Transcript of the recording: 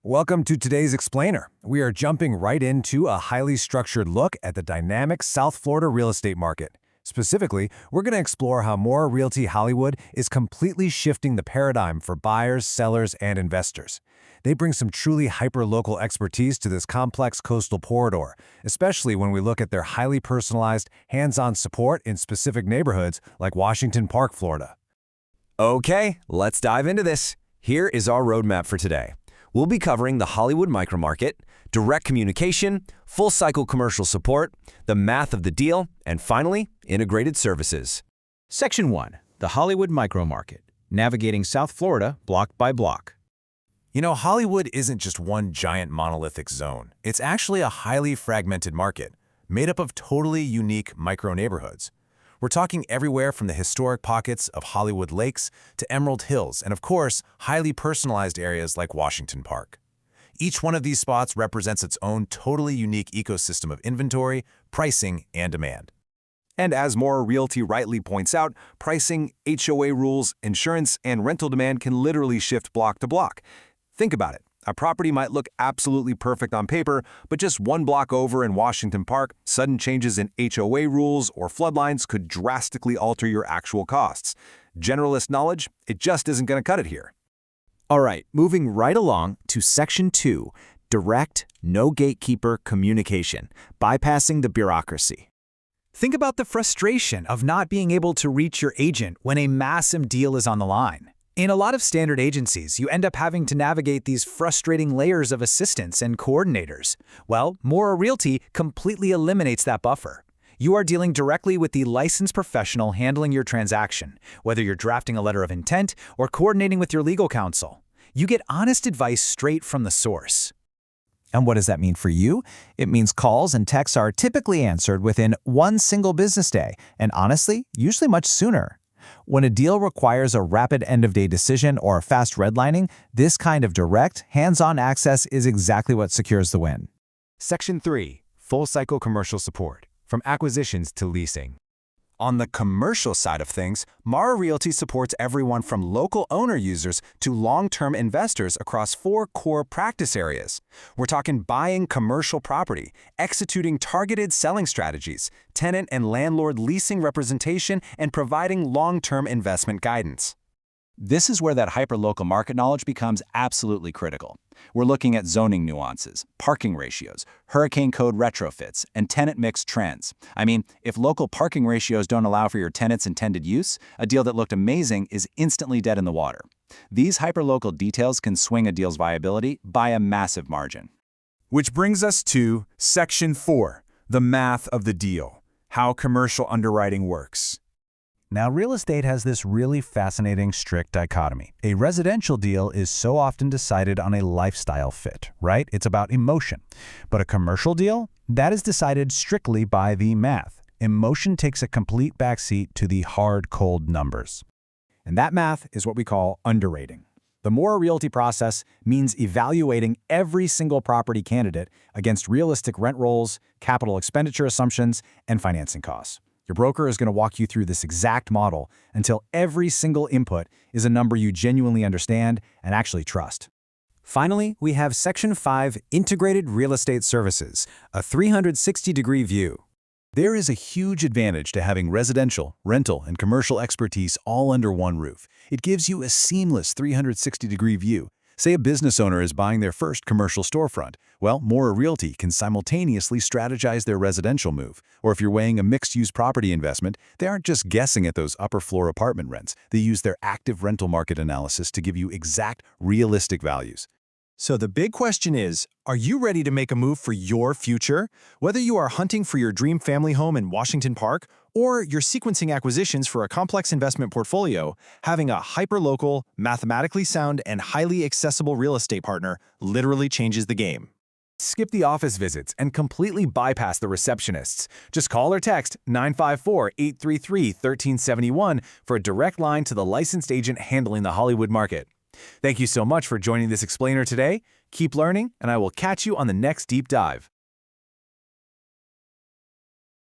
Welcome to today's Explainer. We are jumping right into a highly structured look at the dynamic South Florida real estate market. Specifically, we're going to explore how Mora Realty Hollywood is completely shifting the paradigm for buyers, sellers, and investors. They bring some truly hyper-local expertise to this complex coastal corridor, especially when we look at their highly personalized, hands-on support in specific neighborhoods like Washington Park, Florida. Okay, let's dive into this. Here is our roadmap for today. We'll be covering the Hollywood micromarket, direct communication, full-cycle commercial support, the math of the deal, and finally, integrated services. Section 1. The Hollywood micromarket. Navigating South Florida block by block. You know, Hollywood isn't just one giant monolithic zone. It's actually a highly fragmented market, made up of totally unique micro-neighborhoods. We're talking everywhere from the historic pockets of Hollywood Lakes to Emerald Hills, and of course, highly personalized areas like Washington Park. Each one of these spots represents its own totally unique ecosystem of inventory, pricing, and demand. And as Mora Realty rightly points out, pricing, HOA rules, insurance, and rental demand can literally shift block to block. Think about it. A property might look absolutely perfect on paper, but just one block over in Washington Park, sudden changes in HOA rules or floodlines could drastically alter your actual costs. Generalist knowledge, it just isn't going to cut it here. All right, moving right along to Section 2, direct, no gatekeeper communication, bypassing the bureaucracy. Think about the frustration of not being able to reach your agent when a massive deal is on the line. In a lot of standard agencies, you end up having to navigate these frustrating layers of assistants and coordinators. Well, Mora Realty completely eliminates that buffer. You are dealing directly with the licensed professional handling your transaction, whether you're drafting a letter of intent or coordinating with your legal counsel. You get honest advice straight from the source. And what does that mean for you? It means calls and texts are typically answered within one single business day, and honestly, usually much sooner. When a deal requires a rapid end-of-day decision or a fast redlining, this kind of direct, hands-on access is exactly what secures the win. Section 3. Full-cycle commercial support, from acquisitions to leasing. On the commercial side of things, Mora Realty supports everyone from local owner users to long-term investors across 4 core practice areas. We're talking buying commercial property, executing targeted selling strategies, tenant and landlord leasing representation, and providing long-term investment guidance. This is where that hyperlocal market knowledge becomes absolutely critical. We're looking at zoning nuances, parking ratios, hurricane code retrofits, and tenant mix trends. I mean, if local parking ratios don't allow for your tenant's intended use, a deal that looked amazing is instantly dead in the water. These hyperlocal details can swing a deal's viability by a massive margin. Which brings us to Section 4, the math of the deal, how commercial underwriting works. Now, real estate has this really fascinating strict dichotomy. A residential deal is so often decided on a lifestyle fit, right? It's about emotion. But a commercial deal, that is decided strictly by the math. Emotion takes a complete backseat to the hard, cold numbers. And that math is what we call underwriting. The Mora Realty process means evaluating every single property candidate against realistic rent rolls, capital expenditure assumptions, and financing costs. Your broker is going to walk you through this exact model until every single input is a number you genuinely understand and actually trust. Finally, we have Section 5, Integrated Real Estate Services, a 360-degree view. There is a huge advantage to having residential, rental, and commercial expertise all under one roof. It gives you a seamless 360-degree view. Say a business owner is buying their first commercial storefront. Well, Mora Realty can simultaneously strategize their residential move. Or if you're weighing a mixed-use property investment, they aren't just guessing at those upper-floor apartment rents. They use their active rental market analysis to give you exact, realistic values. So the big question is, are you ready to make a move for your future? Whether you are hunting for your dream family home in Washington Park or you're sequencing acquisitions for a complex investment portfolio, having a hyperlocal, mathematically sound, and highly accessible real estate partner literally changes the game. Skip the office visits and completely bypass the receptionists. Just call or text 954-833-1371 for a direct line to the licensed agent handling the Hollywood market. Thank you so much for joining this explainer today. Keep learning, and I will catch you on the next deep dive.